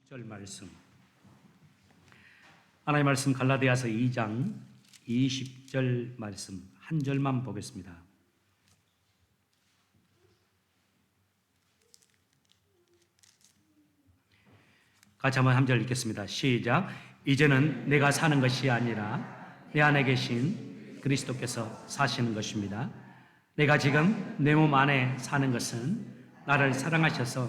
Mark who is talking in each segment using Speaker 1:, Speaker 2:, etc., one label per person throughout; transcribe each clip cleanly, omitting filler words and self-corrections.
Speaker 1: 20절 말씀. 하나님의 말씀 갈라디아서 2장 20절 말씀 한 절만 보겠습니다. 같이 한번 한 절 읽겠습니다. 시작. 이제는 내가 사는 것이 아니라 내 안에 계신 그리스도께서 사시는 것입니다. 내가 지금 내 몸 안에 사는 것은 나를 사랑하셔서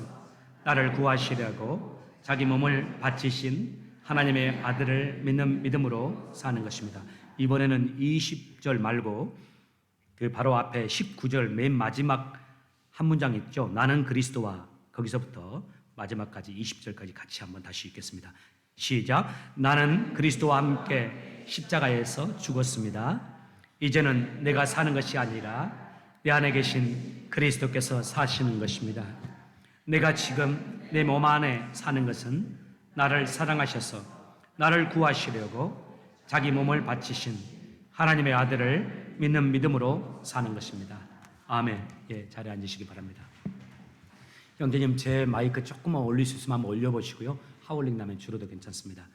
Speaker 1: 나를 구하시려고 자기 몸을 바치신 하나님의 아들을 믿는 믿음으로 사는 것입니다. 이번에는 20절 말고 그 바로 앞에 19절 맨 마지막 한 문장 있죠. 나는 그리스도와 거기서부터 마지막까지 20절까지 같이 한번 다시 읽겠습니다. 시작. 나는 그리스도와 함께 십자가에서 죽었습니다. 이제는 내가 사는 것이 아니라 내 안에 계신 그리스도께서 사시는 것입니다. 내가 지금 내 몸 안에 사는 것은 나를 사랑하셔서 나를 구하시려고 자기 몸을 바치신 하나님의 아들을 믿는 믿음으로 사는 것입니다. 아멘. 예, 자리에 앉으시기 바랍니다. 형제님, 제 마이크 조금만 올릴 수 있으면 한번 올려보시고요. 하울링 나면 줄어도 괜찮습니다.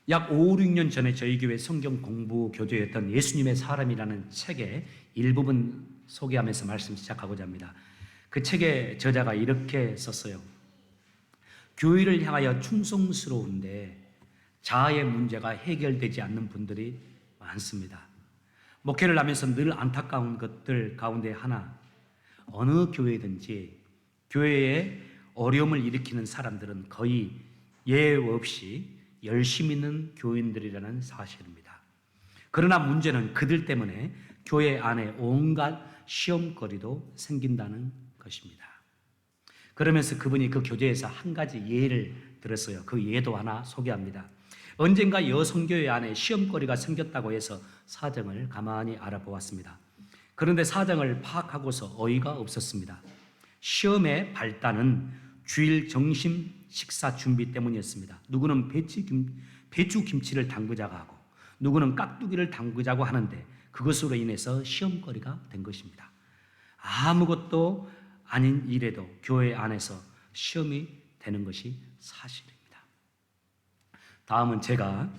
Speaker 1: 약 5, 6년 전에 저희 교회 성경 공부 교재였던 예수님의 사람이라는 책의 일부분 소개하면서 말씀 시작하고자 합니다. 그 책의 저자가 이렇게 썼어요. 교회를 향하여 충성스러운데 자아의 문제가 해결되지 않는 분들이 많습니다. 목회를 하면서 늘 안타까운 것들 가운데 하나, 어느 교회든지 교회에 어려움을 일으키는 사람들은 거의 예외 없이 열심히 있는 교인들이라는 사실입니다. 그러나 문제는 그들 때문에 교회 안에 온갖 시험거리도 생긴다는 것입니다. 그러면서 그분이 그 교재에서 한 가지 예를 들었어요. 그 예도 하나 소개합니다. 언젠가 여성교회 안에 시험거리가 생겼다고 해서 사정을 가만히 알아보았습니다. 그런데 사정을 파악하고서 어이가 없었습니다. 시험의 발단은 주일 점심 식사 준비 때문이었습니다. 누구는 배추 김치를 담그자고 하고 누구는 깍두기를 담그자고 하는데 그것으로 인해서 시험거리가 된 것입니다. 아무것도 아닌 일에도 교회 안에서 시험이 되는 것이 사실입니다. 다음은 제가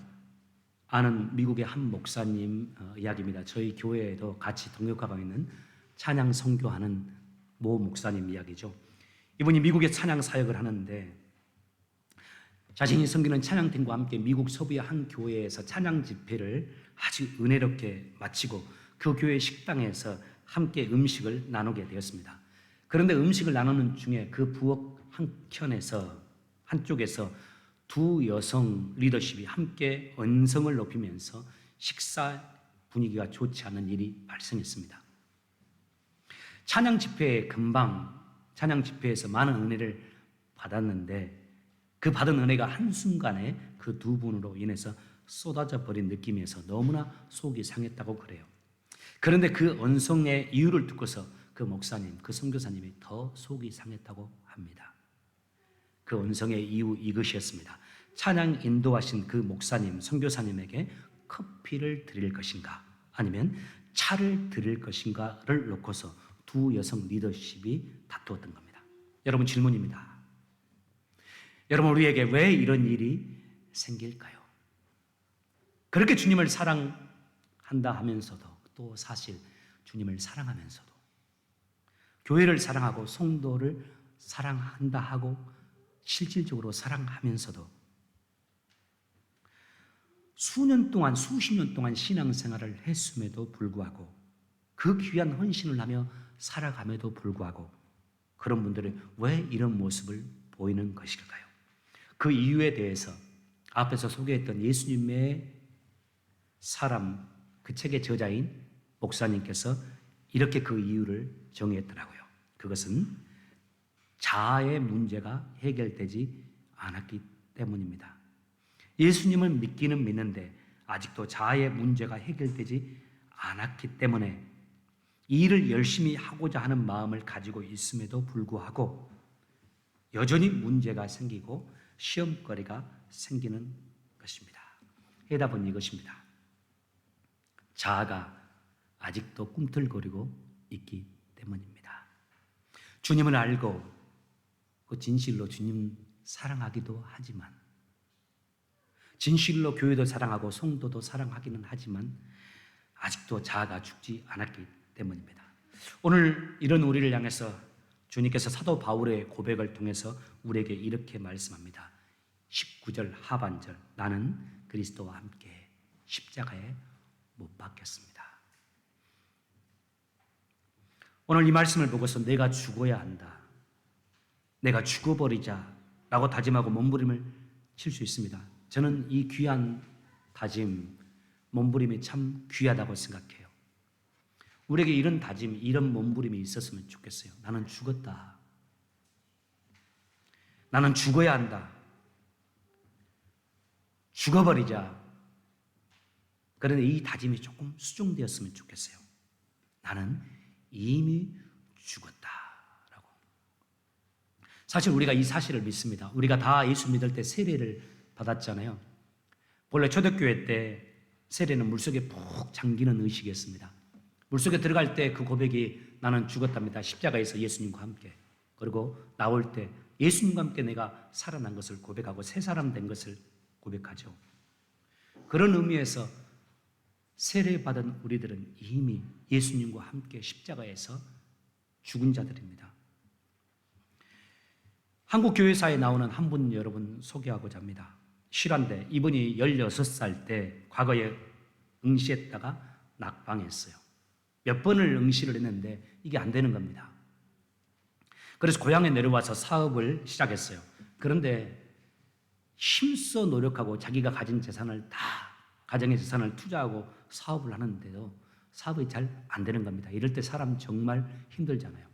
Speaker 1: 아는 미국의 한 목사님 이야기입니다. 저희 교회에도 같이 동역하고 있는 찬양 선교하는 모 목사님 이야기죠. 이분이 미국에 찬양 사역을 하는데 자신이 섬기는 찬양팀과 함께 미국 서부의 한 교회에서 찬양 집회를 아주 은혜롭게 마치고 그 교회 식당에서 함께 음식을 나누게 되었습니다. 그런데 음식을 나누는 중에 그 부엌 한쪽에서 두 여성 리더십이 함께 언성을 높이면서 식사 분위기가 좋지 않은 일이 발생했습니다. 찬양 집회에서 많은 은혜를 받았는데 그 받은 은혜가 한순간에 그 두 분으로 인해서 쏟아져 버린 느낌에서 너무나 속이 상했다고 그래요. 그런데 그 언성의 이유를 듣고서 그 목사님, 그 선교사님이 더 속이 상했다고 합니다. 그 언성의 이유 이것이었습니다. 찬양 인도하신 그 목사님, 선교사님에게 커피를 드릴 것인가 아니면 차를 드릴 것인가를 놓고서 두 여성 리더십이 다투었던 겁니다. 여러분, 질문입니다. 여러분, 우리에게 왜 이런 일이 생길까요? 그렇게 주님을 사랑한다 하면서도 또 사실 주님을 사랑하면서도 교회를 사랑하고 성도를 사랑한다 하고 실질적으로 사랑하면서도 수십 년 동안 신앙생활을 했음에도 불구하고 그 귀한 헌신을 하며 살아감에도 불구하고 그런 분들이 왜 이런 모습을 보이는 것일까요? 그 이유에 대해서 앞에서 소개했던 예수님의 사람, 그 책의 저자인 목사님께서 이렇게 그 이유를 정의했더라고요. 그것은 자아의 문제가 해결되지 않았기 때문입니다. 예수님을 믿기는 믿는데 아직도 자아의 문제가 해결되지 않았기 때문에 이 일을 열심히 하고자 하는 마음을 가지고 있음에도 불구하고 여전히 문제가 생기고 시험거리가 생기는 것입니다. 해답은 이것입니다. 자아가 아직도 꿈틀거리고 있기 때문입니다. 주님을 알고 그 진실로 주님 사랑하기도 하지만 진실로 교회도 사랑하고 성도도 사랑하기는 하지만 아직도 자아가 죽지 않았기 때문입니다. 오늘 이런 우리를 향해서 주님께서 사도 바울의 고백을 통해서 우리에게 이렇게 말씀합니다. 19절 하반절, 나는 그리스도와 함께 십자가에 못 박혔습니다. 오늘 이 말씀을 보고서 내가 죽어야 한다, 내가 죽어버리자 라고 다짐하고 몸부림을 칠 수 있습니다. 저는 이 귀한 다짐, 몸부림이 참 귀하다고 생각해요. 우리에게 이런 다짐, 이런 몸부림이 있었으면 좋겠어요. 나는 죽었다, 나는 죽어야 한다, 죽어버리자. 그런데 이 다짐이 조금 수정되었으면 좋겠어요. 나는 이미 죽었다라고. 사실 우리가 이 사실을 믿습니다. 우리가 다 예수 믿을 때 세례를 받았잖아요. 본래 초대교회 때 세례는 물속에 푹 잠기는 의식이었습니다. 물속에 들어갈 때 그 고백이 나는 죽었답니다. 십자가에서 예수님과 함께. 그리고 나올 때 예수님과 함께 내가 살아난 것을 고백하고 새 사람 된 것을 고백하죠. 그런 의미에서 세례받은 우리들은 이미 예수님과 함께 십자가에서 죽은 자들입니다. 한국 교회사에 나오는 한 분 여러분 소개하고자 합니다. 실화인데 이분이 16살 때 과거에 응시했다가 낙방했어요. 몇 번을 응시를 했는데 이게 안 되는 겁니다. 그래서 고향에 내려와서 사업을 시작했어요. 그런데 힘써 노력하고 자기가 가진 재산을 다, 가정의 재산을 투자하고 사업을 하는데도 사업이 잘 안 되는 겁니다. 이럴 때 사람 정말 힘들잖아요.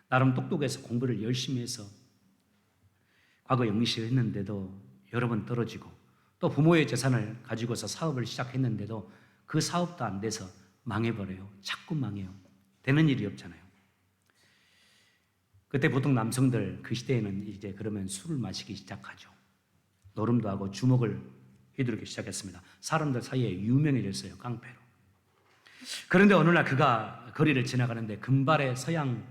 Speaker 1: 나름 똑똑해서 공부를 열심히 해서 과거 응시를 했는데도 여러 번 떨어지고, 또 부모의 재산을 가지고서 사업을 시작했는데도 그 사업도 안 돼서 망해버려요. 자꾸 망해요. 되는 일이 없잖아요. 그때 보통 남성들 그 시대에는 이제 그러면 술을 마시기 시작하죠. 노름도 하고 주먹을 휘두르기 시작했습니다. 사람들 사이에 유명해졌어요. 깡패로. 그런데 어느 날 그가 거리를 지나가는데 금발의 서양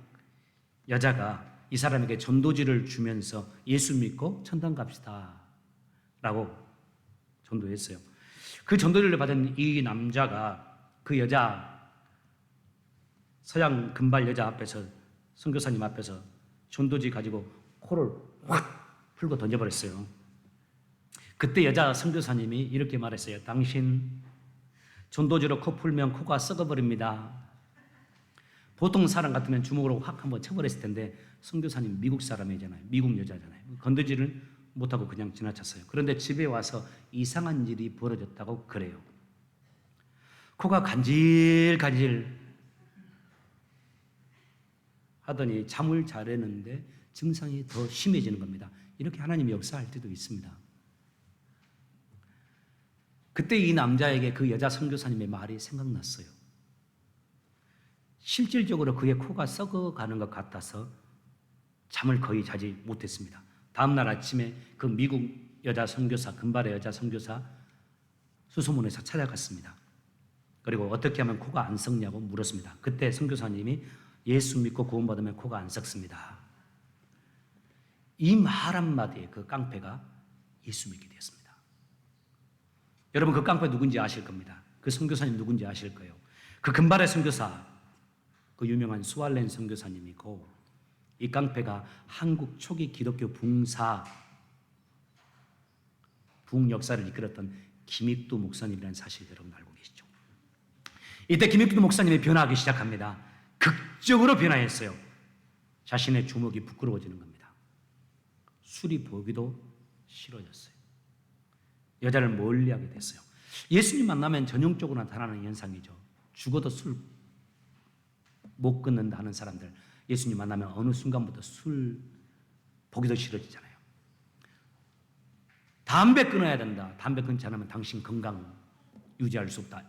Speaker 1: 여자가 이 사람에게 전도지를 주면서 예수 믿고 천당 갑시다 라고 전도했어요. 그 전도지를 받은 이 남자가 그 여자, 서양 금발 여자 앞에서, 선교사님 앞에서 전도지 가지고 코를 확 풀고 던져버렸어요. 그때 여자 선교사님이 이렇게 말했어요. 당신 전도지로 코 풀면 코가 썩어버립니다. 보통 사람 같으면 주먹으로 확 한번 쳐버렸을 텐데 선교사님 미국 사람이잖아요. 미국 여자잖아요. 건드지를 못하고 그냥 지나쳤어요. 그런데 집에 와서 이상한 일이 벌어졌다고 그래요. 코가 간질간질 하더니 잠을 자려는데 증상이 더 심해지는 겁니다. 이렇게 하나님이 역사할 때도 있습니다. 그때 이 남자에게 그 여자 선교사님의 말이 생각났어요. 실질적으로 그의 코가 썩어가는 것 같아서 잠을 거의 자지 못했습니다. 다음날 아침에 그 미국 여자 선교사, 금발의 여자 선교사 수소문에서 찾아갔습니다. 그리고 어떻게 하면 코가 안 썩냐고 물었습니다. 그때 선교사님이 예수 믿고 구원받으면 코가 안 썩습니다. 이 말 한마디에 그 깡패가 예수 믿게 되었습니다. 여러분 그 깡패 누군지 아실 겁니다. 그 선교사님 누군지 아실 거예요. 그 금발의 선교사, 그 유명한 수알렌 선교사님이고, 이 깡패가 한국 초기 기독교 부흥 역사를 이끌었던 김익두 목사님이라는 사실 여러분 알고 계시죠? 이때 김익두 목사님이 변화하기 시작합니다. 극적으로 변화했어요. 자신의 주먹이 부끄러워지는 겁니다. 술이 보기도 싫어졌어요. 여자를 멀리하게 됐어요. 예수님 만나면 전형적으로 나타나는 현상이죠. 죽어도 술 못 끊는다 하는 사람들, 예수님 만나면 어느 순간부터 술 보기도 싫어지잖아요. 담배 끊어야 된다. 담배 끊지 않으면 당신 건강 유지할 수 없다.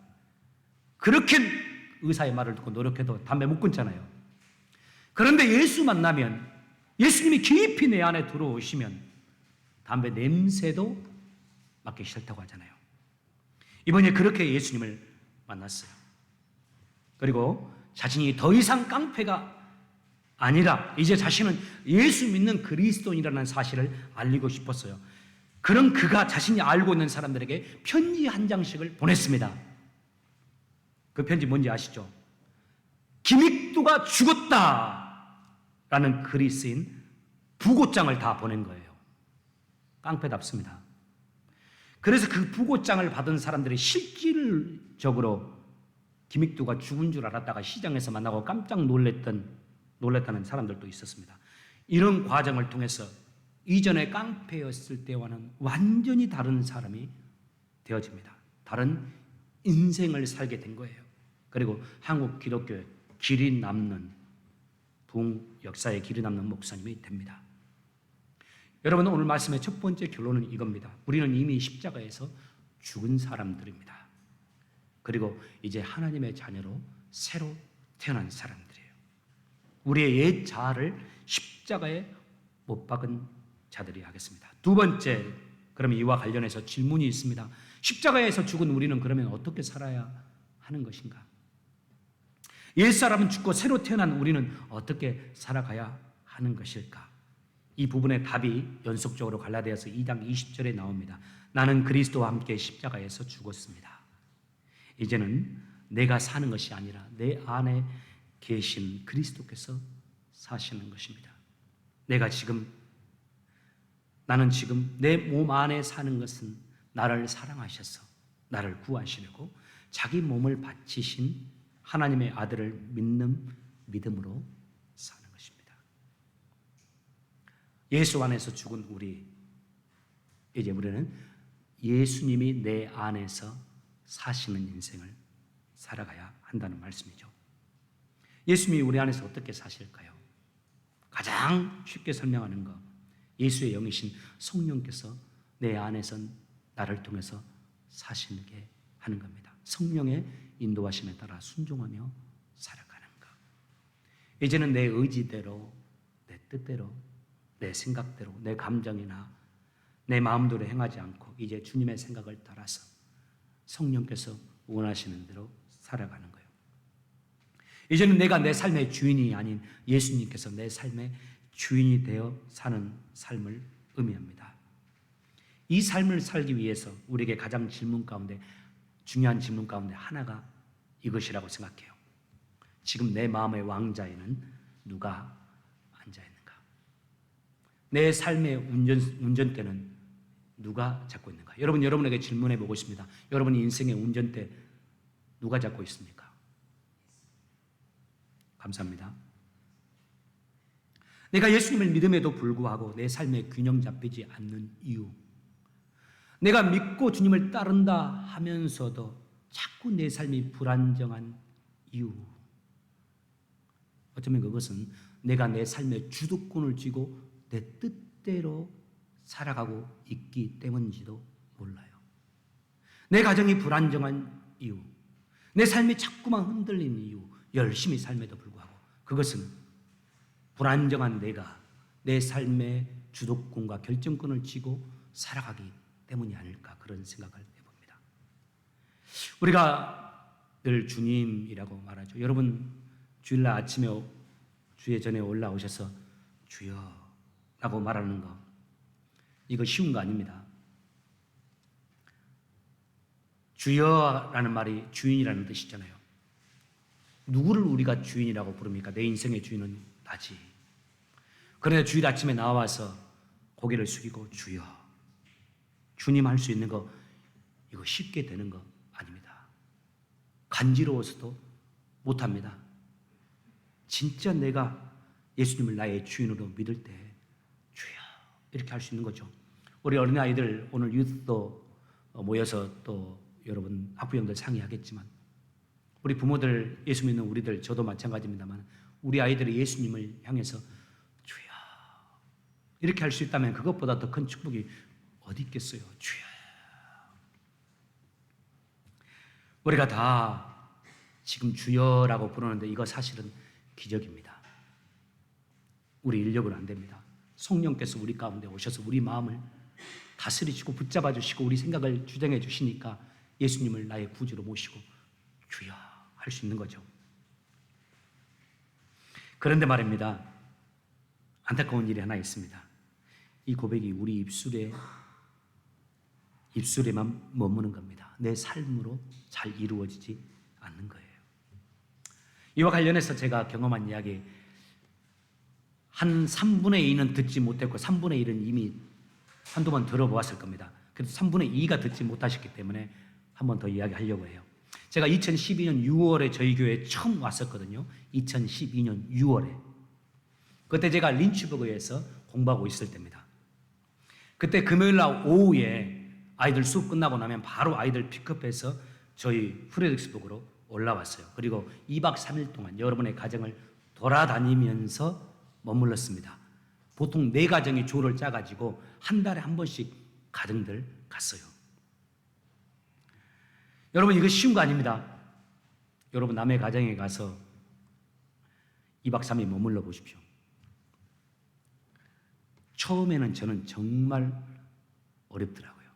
Speaker 1: 그렇게 의사의 말을 듣고 노력해도 담배 못 끊잖아요. 그런데 예수 만나면, 예수님이 깊이 내 안에 들어오시면 담배 냄새도 맡기 싫다고 하잖아요. 이번에 그렇게 예수님을 만났어요. 그리고 자신이 더 이상 깡패가 아니라 이제 자신은 예수 믿는 그리스도인이라는 사실을 알리고 싶었어요. 그런 그가 자신이 알고 있는 사람들에게 편지 한 장씩을 보냈습니다. 그 편지 뭔지 아시죠? 김익두가 죽었다 라는 글이 쓰인 부고장을 다 보낸 거예요. 깡패답습니다. 그래서 그 부고장을 받은 사람들이 실질적으로 김익두가 죽은 줄 알았다가 시장에서 만나고 깜짝 놀랬다는 사람들도 있었습니다. 이런 과정을 통해서 이전에 깡패였을 때와는 완전히 다른 사람이 되어집니다. 다른 인생을 살게 된 거예요. 그리고 한국 기독교의 길이 남는 부흥 역사에 길이 남는 목사님이 됩니다. 여러분, 오늘 말씀의 첫 번째 결론은 이겁니다. 우리는 이미 십자가에서 죽은 사람들입니다. 그리고 이제 하나님의 자녀로 새로 태어난 사람들이에요. 우리의 옛 자아를 십자가에 못 박은 자들이 하겠습니다. 두 번째, 그럼 이와 관련해서 질문이 있습니다. 십자가에서 죽은 우리는 그러면 어떻게 살아야 하는 것인가? 옛사람은 죽고 새로 태어난 우리는 어떻게 살아가야 하는 것일까? 이 부분의 답이 연속적으로 갈라디아서 2장 20절에 나옵니다. 나는 그리스도와 함께 십자가에서 죽었습니다. 이제는 내가 사는 것이 아니라 내 안에 계신 그리스도께서 사시는 것입니다. 나는 지금 내 몸 안에 사는 것은 나를 사랑하셔서 나를 구하시려고 자기 몸을 바치신 하나님의 아들을 믿는 믿음으로 사는 것입니다. 예수 안에서 죽은 우리, 이제 우리는 예수님이 내 안에서 사시는 인생을 살아가야 한다는 말씀이죠. 예수님이 우리 안에서 어떻게 사실까요? 가장 쉽게 설명하는 것, 예수의 영이신 성령께서 내 안에서 나를 통해서 사시게 하는 겁니다. 성령의 인도하심에 따라 순종하며 살아가는 것. 이제는 내 의지대로, 내 뜻대로, 내 생각대로, 내 감정이나 내 마음대로 행하지 않고 이제 주님의 생각을 따라서 성령께서 원하시는 대로 살아가는 거예요. 이제는 내가 내 삶의 주인이 아닌 예수님께서 내 삶의 주인이 되어 사는 삶을 의미합니다. 이 삶을 살기 위해서 우리에게 가장 중요한 질문 가운데 하나가 이것이라고 생각해요. 지금 내 마음의 왕자에는 누가 앉아 있는가? 내 삶의 운전대는 누가 잡고 있는가? 여러분에게 질문해 보고 있습니다. 여러분 인생의 운전대 누가 잡고 있습니까? 감사합니다. 내가 예수님을 믿음에도 불구하고 내 삶의 균형 잡히지 않는 이유, 내가 믿고 주님을 따른다 하면서도 자꾸 내 삶이 불안정한 이유, 어쩌면 그것은 내가 내 삶의 주도권을 쥐고 내 뜻대로 살아가고 있기 때문인지도 몰라요. 내 가정이 불안정한 이유, 내 삶이 자꾸만 흔들리는 이유, 열심히 삶에도 불구하고 그것은 불안정한 내가 내 삶의 주도권과 결정권을 쥐고 살아가기 때문이 아닐까, 그런 생각을 해봅니다. 우리가 늘 주님이라고 말하죠. 여러분 주일날 아침에 주의 전에 올라오셔서 주여 라고 말하는 거, 이거 쉬운 거 아닙니다. 주여라는 말이 주인이라는 뜻이잖아요. 누구를 우리가 주인이라고 부릅니까? 내 인생의 주인은 나지. 그런데 주일 아침에 나와서 고개를 숙이고 주여, 주님 할 수 있는 거, 이거 쉽게 되는 거 아닙니다. 간지러워서도 못합니다. 진짜 내가 예수님을 나의 주인으로 믿을 때 주여 이렇게 할 수 있는 거죠. 우리 어린아이들 오늘 유스도 모여서 또 여러분 학부형들 상의하겠지만, 우리 부모들, 예수 믿는 우리들, 저도 마찬가지입니다만, 우리 아이들이 예수님을 향해서 주여 이렇게 할 수 있다면 그것보다 더 큰 축복이 어디 있겠어요. 주여. 우리가 다 지금 주여라고 부르는데 이거 사실은 기적입니다. 우리 인력은 안 됩니다. 성령께서 우리 가운데 오셔서 우리 마음을 다스리시고 붙잡아 주시고 우리 생각을 주장해 주시니까 예수님을 나의 구주로 모시고 주여 할 수 있는 거죠. 그런데 말입니다, 안타까운 일이 하나 있습니다. 이 고백이 우리 입술에 입술에만 머무는 겁니다. 내 삶으로 잘 이루어지지 않는 거예요. 이와 관련해서 제가 경험한 이야기, 한 3분의 2는 듣지 못했고 3분의 1은 이미 한두 번 들어보았을 겁니다. 그래서 3분의 2가 듣지 못하셨기 때문에 한 번 더 이야기하려고 해요. 제가 2012년 6월에 저희 교회에 처음 왔었거든요. 2012년 6월에. 그때 제가 린츠버그에서 공부하고 있을 때입니다. 그때 금요일 날 오후에 아이들 수업 끝나고 나면 바로 아이들 픽업해서 저희 프레드릭스버그로 올라왔어요. 그리고 2박 3일 동안 여러분의 가정을 돌아다니면서 머물렀습니다. 보통 4가정이 조를 짜가지고 한 달에 한 번씩 가정들 갔어요. 여러분, 이거 쉬운 거 아닙니다. 여러분, 남의 가정에 가서 2박 3일 머물러 보십시오. 처음에는 저는 정말 어렵더라고요.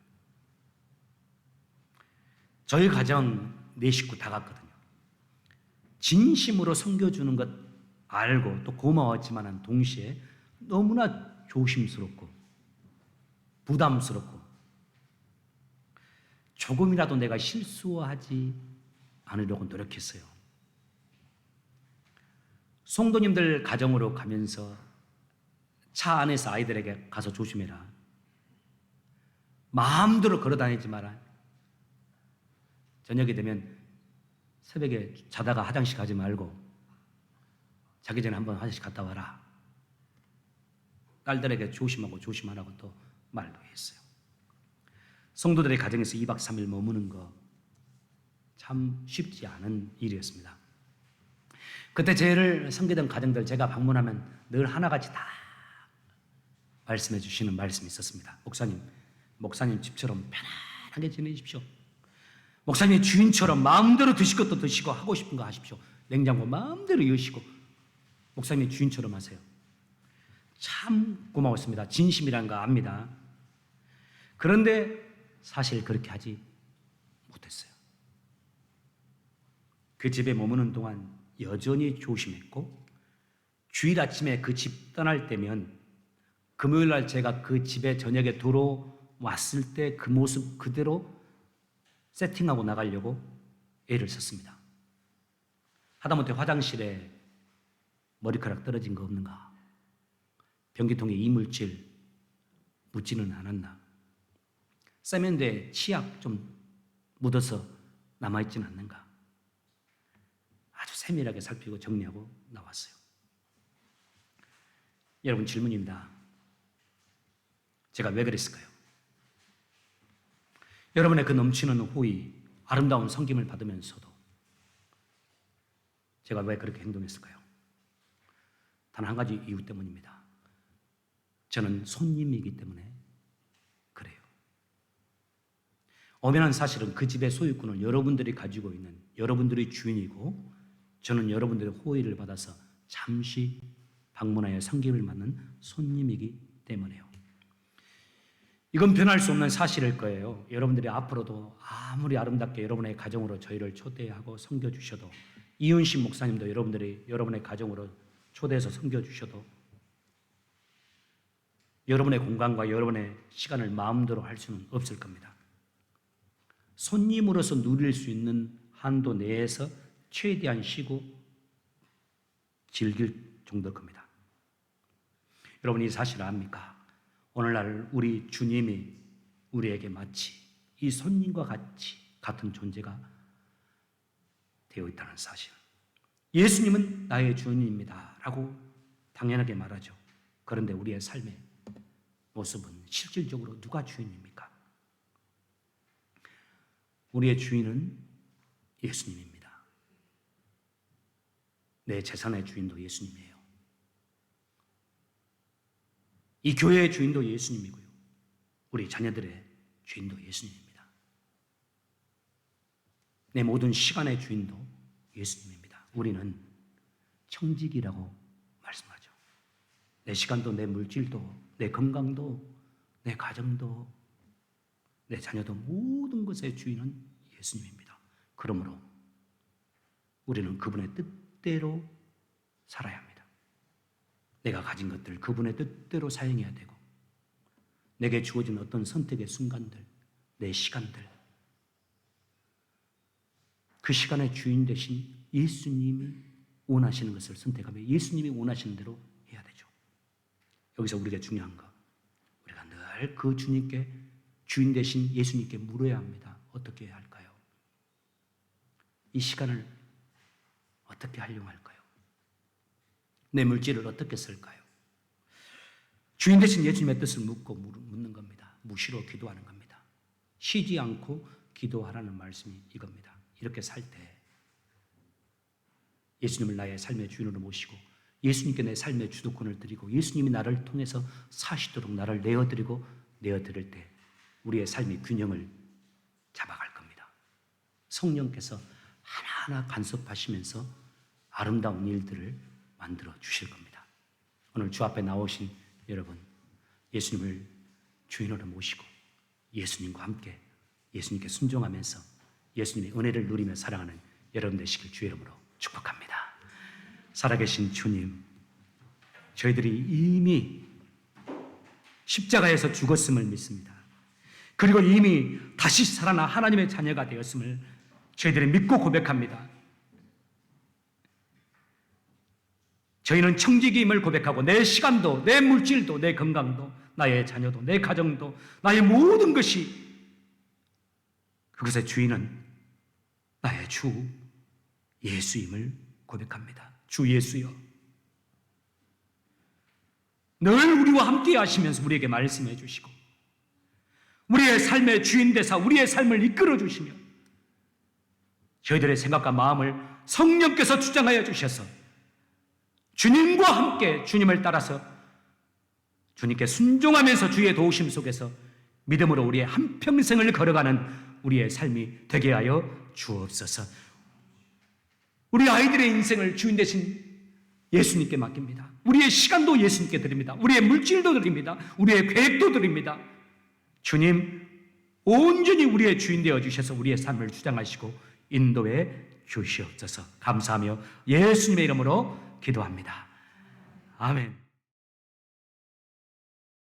Speaker 1: 저희 가정 4식구 다 갔거든요. 진심으로 섬겨주는 것 알고 또 고마웠지만 동시에 너무나 조심스럽고 부담스럽고 조금이라도 내가 실수하지 않으려고 노력했어요. 성도님들 가정으로 가면서 차 안에서 아이들에게 가서 조심해라. 마음대로 걸어다니지 마라. 저녁이 되면 새벽에 자다가 화장실 가지 말고 자기 전에 한번 화장실 갔다 와라. 딸들에게 조심하고 조심하라고 또 말도 했어요. 성도들의 가정에서 2박 3일 머무는 거 참 쉽지 않은 일이었습니다. 그때 저를 섬기던 가정들 제가 방문하면 늘 하나같이 다 말씀해 주시는 말씀이 있었습니다. 목사님 집처럼 편안하게 지내십시오. 목사님 주인처럼 마음대로 드실 것도 드시고 하고 싶은 거 하십시오. 냉장고 마음대로 여시고 목사님 주인처럼 하세요. 참 고마웠습니다. 진심이란 거 압니다. 그런데 사실 그렇게 하지 못했어요. 그 집에 머무는 동안 여전히 조심했고 주일 아침에 그 집 떠날 때면 금요일 날 제가 그 집에 저녁에 들어왔을 때 그 모습 그대로 세팅하고 나가려고 애를 썼습니다. 하다못해 화장실에 머리카락 떨어진 거 없는가? 변기통에 이물질 묻지는 않았나? 세면대에 치약 좀 묻어서 남아있지는 않는가? 아주 세밀하게 살피고 정리하고 나왔어요. 여러분, 질문입니다. 제가 왜 그랬을까요? 여러분의 그 넘치는 호의, 아름다운 섬김을 받으면서도 제가 왜 그렇게 행동했을까요? 단 한 가지 이유 때문입니다. 저는 손님이기 때문에 그래요. 엄연한 사실은 그 집의 소유권을 여러분들이 가지고 있는 여러분들이 주인이고 저는 여러분들의 호의를 받아서 잠시 방문하여 섬김을 받는 손님이기 때문에요. 이건 변할 수 없는 사실일 거예요. 여러분들이 앞으로도 아무리 아름답게 여러분의 가정으로 저희를 초대하고 섬겨주셔도 이윤식 목사님도 여러분의 가정으로 초대해서 섬겨주셔도 여러분의 공간과 여러분의 시간을 마음대로 할 수는 없을 겁니다. 손님으로서 누릴 수 있는 한도 내에서 최대한 쉬고 즐길 정도일 겁니다. 여러분, 이 사실을 압니까? 오늘날 우리 주님이 우리에게 마치 이 손님과 같은 존재가 되어 있다는 사실. 예수님은 나의 주인입니다 라고 당연하게 말하죠. 그런데 우리의 삶의 모습은 실질적으로 누가 주인입니까? 우리의 주인은 예수님입니다. 내 재산의 주인도 예수님이에요. 이 교회의 주인도 예수님이고요. 우리 자녀들의 주인도 예수님입니다. 내 모든 시간의 주인도 예수님입니다. 우리는 청직이라고 말씀하죠. 내 시간도 내 물질도 내 건강도 내 가정도 내 자녀도 모든 것의 주인은 예수님입니다. 그러므로 우리는 그분의 뜻대로 살아야 합니다. 내가 가진 것들 그분의 뜻대로 사용해야 되고 내게 주어진 어떤 선택의 순간들 내 시간들, 그 시간의 주인 되신 예수님이 원하시는 것을 선택하며 예수님이 원하시는 대로 해야 되죠. 여기서 우리가 중요한 거, 우리가 늘 그 주님께, 주인 되신 예수님께 물어야 합니다. 어떻게 해야 할까요? 이 시간을 어떻게 활용할까요? 내 물질을 어떻게 쓸까요? 주인 되신 예수님의 뜻을 묻는 겁니다. 무시로 기도하는 겁니다. 쉬지 않고 기도하라는 말씀이 이겁니다. 이렇게 살 때 예수님을 나의 삶의 주인으로 모시고 예수님께 내 삶의 주도권을 드리고 예수님이 나를 통해서 사시도록 나를 내어드릴 때 우리의 삶의 균형을 잡아갈 겁니다. 성령께서 하나하나 간섭하시면서 아름다운 일들을 만들어 주실 겁니다. 오늘 주 앞에 나오신 여러분, 예수님을 주인으로 모시고 예수님과 함께 예수님께 순종하면서 예수님의 은혜를 누리며 살아가는 여러분 되시길 주의 이름으로 축복합니다. 살아계신 주님, 저희들이 이미 십자가에서 죽었음을 믿습니다. 그리고 이미 다시 살아나 하나님의 자녀가 되었음을 저희들이 믿고 고백합니다. 저희는 청지기임을 고백하고 내 시간도, 내 물질도, 내 건강도, 나의 자녀도, 내 가정도, 나의 모든 것이 그것의 주인은 나의 주 예수임을 고백합니다. 주 예수여, 늘 우리와 함께 하시면서 우리에게 말씀해 주시고 우리의 삶의 주인 되사 우리의 삶을 이끌어 주시며 저희들의 생각과 마음을 성령께서 주장하여 주셔서 주님과 함께 주님을 따라서 주님께 순종하면서 주의 도우심 속에서 믿음으로 우리의 한평생을 걸어가는 우리의 삶이 되게 하여 주옵소서. 우리 아이들의 인생을 주인 되신 예수님께 맡깁니다. 우리의 시간도 예수님께 드립니다. 우리의 물질도 드립니다. 우리의 계획도 드립니다. 주님, 온전히 우리의 주인 되어 주셔서 우리의 삶을 주장하시고 인도해 주시옵소서. 감사하며 예수님의 이름으로 기도합니다. 아멘.